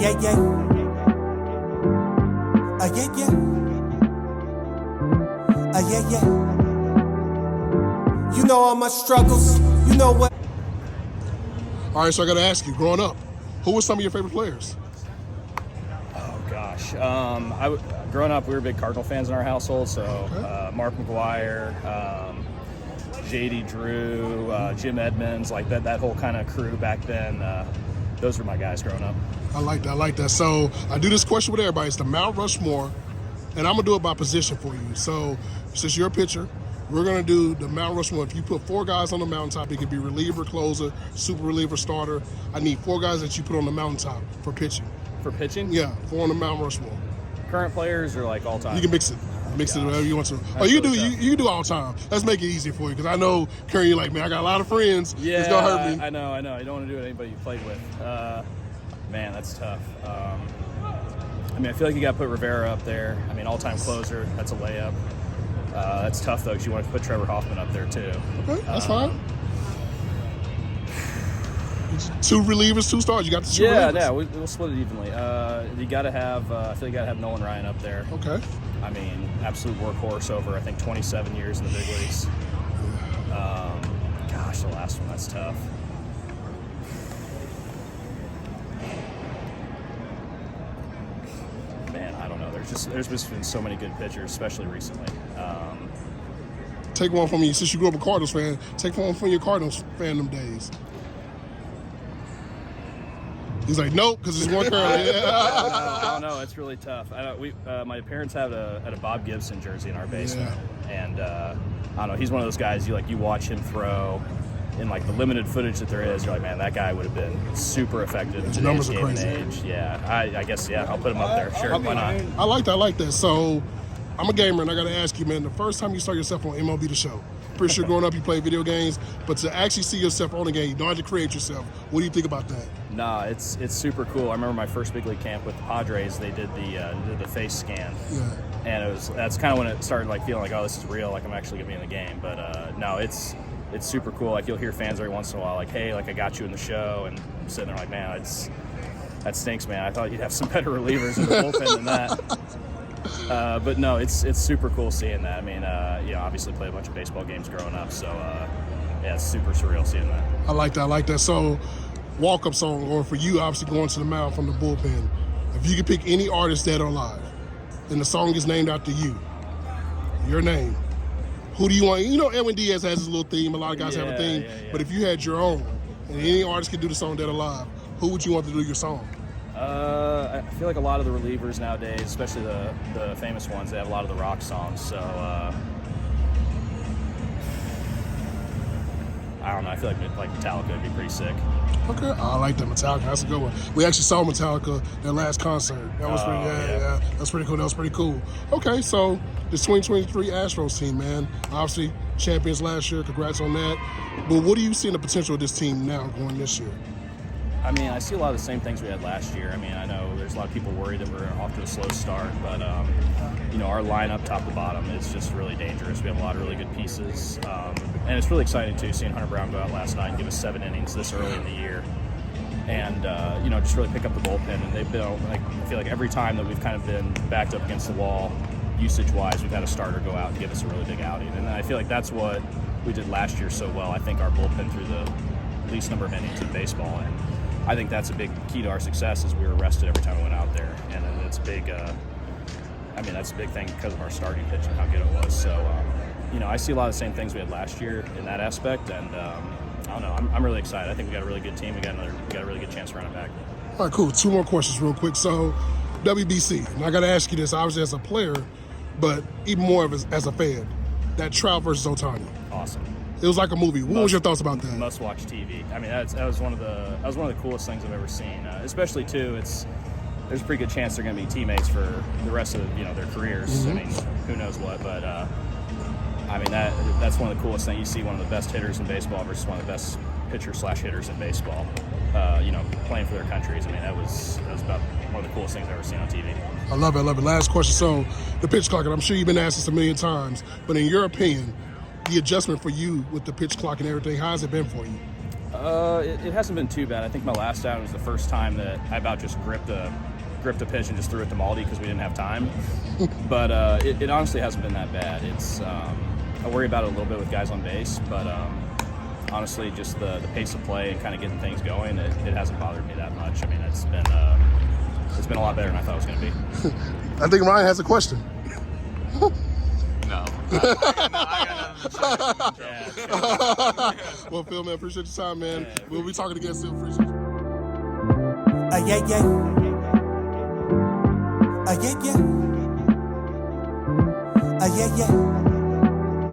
yeah, yeah. Yeah, yeah. Yeah, yeah. You know all my struggles. You know what? All right, so I got to ask you, growing up, who were some of your favorite players? Oh gosh, growing up, we were big Cardinal fans in our household. So Mark McGuire, JD Drew, Jim Edmonds, like that whole kind of crew back then. Those were my guys growing up. I like that. So I do this question with everybody. It's the Mount Rushmore, and I'm gonna do it by position for you. So since you're a pitcher, we're gonna do the Mount Rushmore. If you put 4 guys on the mountaintop, it could be reliever, closer, super reliever, starter. I need 4 guys that you put on the mountaintop for pitching. For pitching? Yeah, 4 on the Mount Rushmore. Current players or like all time? You can mix it. Mix it whatever you want to. That's You really do all time. Let's make it easy for you because I know, Curry, you're like, man, I got a lot of friends. Yeah, it's gonna hurt me. I know. You don't want to do it with anybody you played with. Man, that's tough. I mean, I feel like you got to put Rivera up there. I mean, all-time closer. That's a layup. That's tough though because you want to put Trevor Hoffman up there too. Okay, that's fine. 2 relievers, 2 starters. You got the 2 relievers. Yeah, we'll split it evenly. You got to have. I feel you got to have Nolan Ryan up there. Okay. I mean, absolute workhorse over I think 27 years in the big leagues. Gosh, the last one, that's tough. Man, I don't know. There's just been so many good pitchers, especially recently. Take one from you since you grew up a Cardinals fan. Take one from your Cardinals fandom days. He's like, nope, because it's one currently. I don't know. It's really tough. My parents had a Bob Gibson jersey in our basement, and I don't know. He's one of those guys you watch him throw in like the limited footage that there is. You're like, man, that guy would have been super effective in today's game and age. Yeah, I guess I'll put him up there. Sure, why not? I like that. So I'm a gamer, and I got to ask you, man. The first time you saw yourself on MLB The Show, pretty sure growing up you played video games, but to actually see yourself on the game, you don't have to create yourself. What do you think about that? Nah, it's super cool. I remember my first big league camp with the Padres. They did the face scan, and that's kind of when it started feeling like, oh, this is real. Like I'm actually gonna be in the game. But no, it's super cool. Like you'll hear fans every once in a while, like, hey, like I got you in the show, and I'm sitting there like, man, that stinks, man. I thought you'd have some better relievers in the bullpen than that. But no, it's super cool seeing that. I mean, obviously played a bunch of baseball games growing up, so yeah, it's super surreal seeing that. I like that. So, walk-up song, or for you, obviously going to the mound from the bullpen. If you could pick any artist dead or alive, and the song is named after you, your name, who do you want? You know, Edwin Diaz has his little theme. A lot of guys have a theme. Yeah. But if you had your own, and any artist could do the song Dead or Alive, who would you want to do your song? I feel like a lot of the relievers nowadays, especially the famous ones, they have a lot of the rock songs. So I don't know. I feel like Metallica would be pretty sick. Okay, I like that. Metallica. That's a good one. We actually saw Metallica their last concert. That was That's pretty cool. That was pretty cool. Okay, so this 2023 Astros team, man, obviously champions last year. Congrats on that. But what do you see in the potential of this team now going this year? I mean, I see a lot of the same things we had last year. I mean, I know there's a lot of people worried that we're off to a slow start, but our lineup, top to bottom, is just really dangerous. We have a lot of really good pieces, and it's really exciting too seeing Hunter Brown go out last night and give us 7 innings this early in the year, and just really pick up the bullpen. And they've been, I feel like every time that we've kind of been backed up against the wall, usage-wise, we've had a starter go out and give us a really big outing, and I feel like that's what we did last year so well. I think our bullpen threw the least number of innings in baseball, and I think that's a big key to our success is we were rested every time we went out there, and it's big. That's a big thing because of our starting pitch and how good it was. So, I see a lot of the same things we had last year in that aspect, and I don't know. I'm really excited. I think we got a really good team. We got a really good chance to run it back. All right, cool. 2 more questions, real quick. So, WBC, and I got to ask you this, obviously as a player, but even more of as a fan. That Trout versus Ohtani. Awesome. It was like a movie. What was your thoughts about that? Must-watch TV. I mean, that was one of the coolest things I've ever seen. Especially too, there's a pretty good chance they're going to be teammates for the rest of their careers. Mm-hmm. I mean, who knows what? But that's one of the coolest things. You see one of the best hitters in baseball versus one of the best pitchers/hitters in baseball. Playing for their countries. I mean, that was about one of the coolest things I've ever seen on TV. I love it. Last question. So, the pitch clock, and I'm sure you've been asked this a million times, but in your opinion, the adjustment for you with the pitch clock and everything, how has it been for you? It hasn't been too bad. I think my last out was the first time that I about just gripped a pitch and just threw it to Maldi because we didn't have time. But it honestly hasn't been that bad. It's I worry about it a little bit with guys on base, but honestly, just the pace of play and kind of getting things going, it hasn't bothered me that much. I mean, it's been a lot better than I thought it was going to be. I think Ryan has a question. No. I got nothing to say. Well, Phil, man, appreciate your time, man. We'll be talking again soon. Appreciate you. Yeah, yeah. Yeah, yeah. Yeah, yeah.